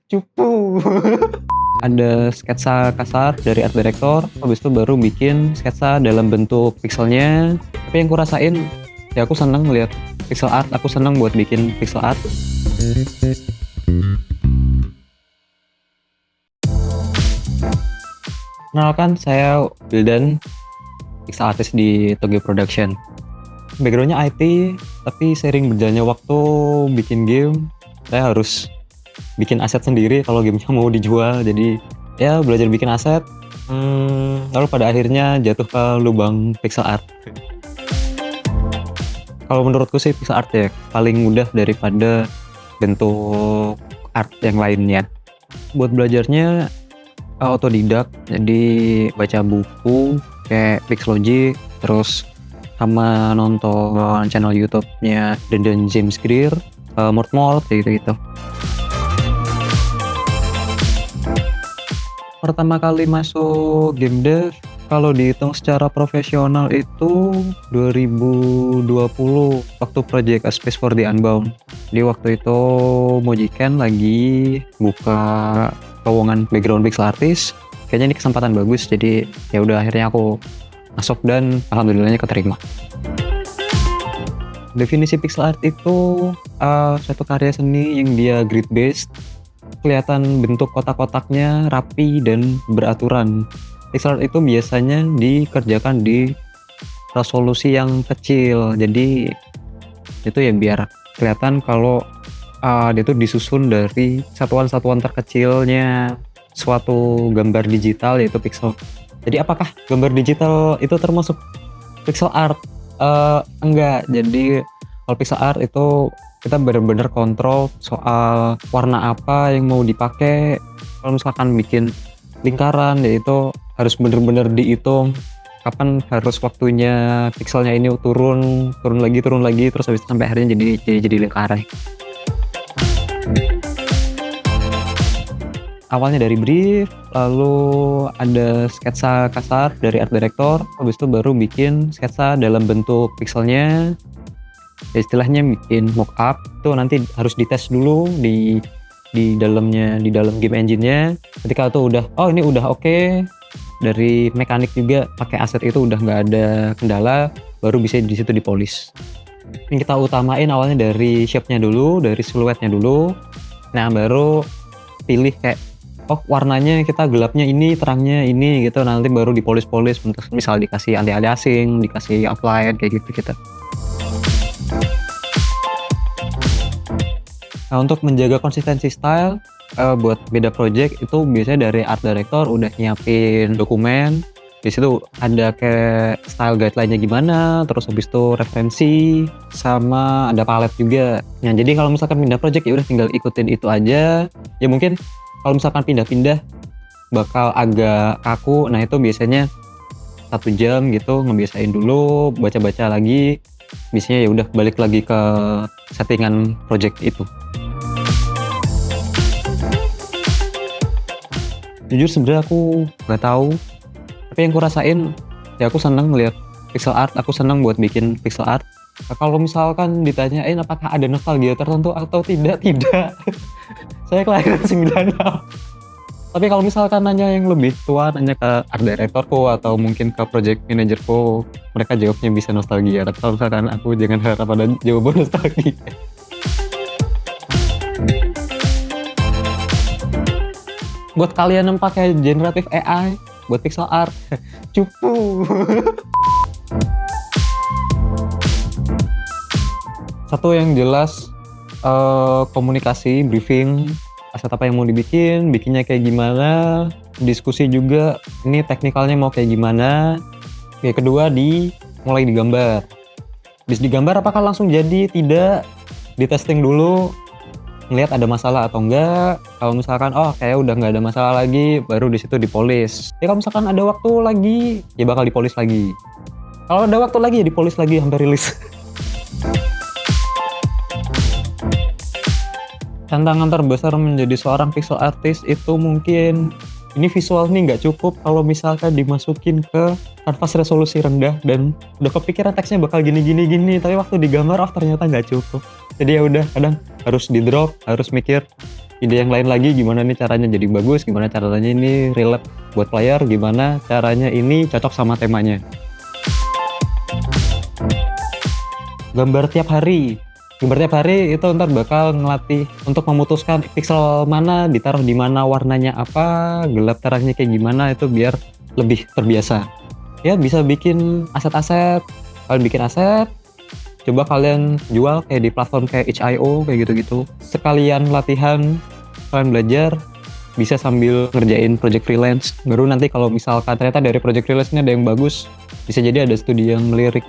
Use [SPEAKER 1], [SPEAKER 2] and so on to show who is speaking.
[SPEAKER 1] Cupu. Ada sketsa kasar dari art director, habis itu baru bikin sketsa dalam bentuk pixelnya. Tapi yang kurasain, ya aku seneng ngeliat pixel art, aku seneng buat bikin pixel art. Kenalkan, saya Wildan, pixel artist di Toge Production. Backgroundnya IT, tapi sering berjalannya waktu bikin game, saya harus bikin aset sendiri kalau gamenya mau dijual. Jadi ya belajar bikin aset, lalu pada akhirnya jatuh ke lubang pixel art. Kalau menurutku sih pixel art ya paling mudah daripada bentuk art yang lainnya. Buat belajarnya autodidak, jadi baca buku kayak Pixology, terus sama nonton channel YouTube-nya Denden James Greer, Mort gitu. Pertama kali masuk game dev, kalau dihitung secara profesional itu 2020 waktu project A Space for the Unbound. Di waktu itu Mojiken lagi buka lowongan background pixel artist. Kayaknya ini kesempatan bagus, jadi ya udah akhirnya aku masuk dan alhamdulillahnya keterima. Definisi pixel art itu suatu karya seni yang dia grid based, kelihatan bentuk kotak-kotaknya rapi dan beraturan. Pixel art itu biasanya dikerjakan di resolusi yang kecil, jadi itu ya biar kelihatan kalau dia tuh disusun dari satuan-satuan terkecilnya suatu gambar digital, yaitu pixel. Jadi apakah gambar digital itu termasuk pixel art? Enggak. Jadi kalau pixel art itu kita benar-benar kontrol soal warna apa yang mau dipakai. Kalau misalkan bikin lingkaran, yaitu harus benar-benar dihitung kapan harus waktunya pixelnya ini turun lagi, terus habis itu sampai akhirnya jadi lingkaran. Awalnya dari brief, lalu ada sketsa kasar dari art director, habis itu baru bikin sketsa dalam bentuk pixelnya. Ya istilahnya bikin mockup, itu nanti harus dites dulu di dalam game engine-nya. Ketika itu udah, ini udah oke, dari mekanik juga pakai aset itu udah nggak ada kendala, baru bisa di situ dipolish. Yang kita utamain awalnya dari shape-nya dulu, dari siluetnya dulu. Nah baru pilih kayak warnanya kita gelapnya ini, terangnya ini gitu, nanti baru dipolis misal dikasih anti-aliasing, dikasih outline kayak gitu. Nah untuk menjaga konsistensi style, buat beda project itu biasanya dari art director udah nyiapin dokumen. Di situ ada kayak style guideline-nya gimana, terus habis itu referensi, sama ada palette juga. Nah jadi kalau misalkan pindah project ya udah tinggal ikutin itu aja. Ya mungkin kalau misalkan pindah-pindah bakal agak kaku, nah itu biasanya 1 jam gitu ngebiasain dulu, baca-baca lagi, biasanya ya udah balik lagi ke settingan project itu. Jujur sebenarnya aku nggak tahu, tapi yang kurasain ya aku seneng ngeliat pixel art, aku seneng buat bikin pixel art. Nah, kalau misalkan ditanyain apakah ada nostalgia tertentu atau tidak. Saya kelahiran 96. Tapi kalau misalkan nanya yang lebih tua, nanya ke art directorku atau mungkin ke project manajerku, mereka jawabnya bisa nostalgia. Tapi kalau misalkan aku jangan harap ada jawaban nostalgia. Buat kalian yang pakai generative AI buat pixel art, cupu. Satu yang jelas, komunikasi, briefing, aset apa yang mau bikinnya kayak gimana, diskusi juga, ini teknikalnya mau kayak gimana. Yang kedua mulai digambar. Habis digambar apakah langsung jadi? Tidak, di testing dulu, ngelihat ada masalah atau enggak. Kalau misalkan kayak udah nggak ada masalah lagi, baru di situ dipolish. Ya kalau misalkan ada waktu lagi, ya bakal dipolish lagi. Kalau ada waktu lagi ya dipolish lagi sampai rilis. Tantangan terbesar menjadi seorang pixel artist itu mungkin ini visual nih nggak cukup kalau misalkan dimasukin ke kanvas resolusi rendah dan udah kepikiran teksnya bakal gini, tapi waktu digambar ternyata nggak cukup. Jadi ya udah kadang harus di drop, harus mikir ide yang lain lagi gimana nih caranya jadi bagus, gimana caranya ini relate buat player, gimana caranya ini cocok sama temanya. Gambar tiap hari. Gambar tiap hari itu ntar bakal ngelatih untuk memutuskan pixel mana ditaruh di mana, warnanya apa, gelap terangnya kayak gimana, itu biar lebih terbiasa. Ya bisa bikin aset-aset, kalian bikin aset, coba kalian jual kayak di platform kayak itch.io kayak gitu-gitu. Sekalian latihan, kalian belajar, bisa sambil ngerjain project freelance. Baru nanti kalau misalkan ternyata dari project freelance ini ada yang bagus, bisa jadi ada studi yang melirik.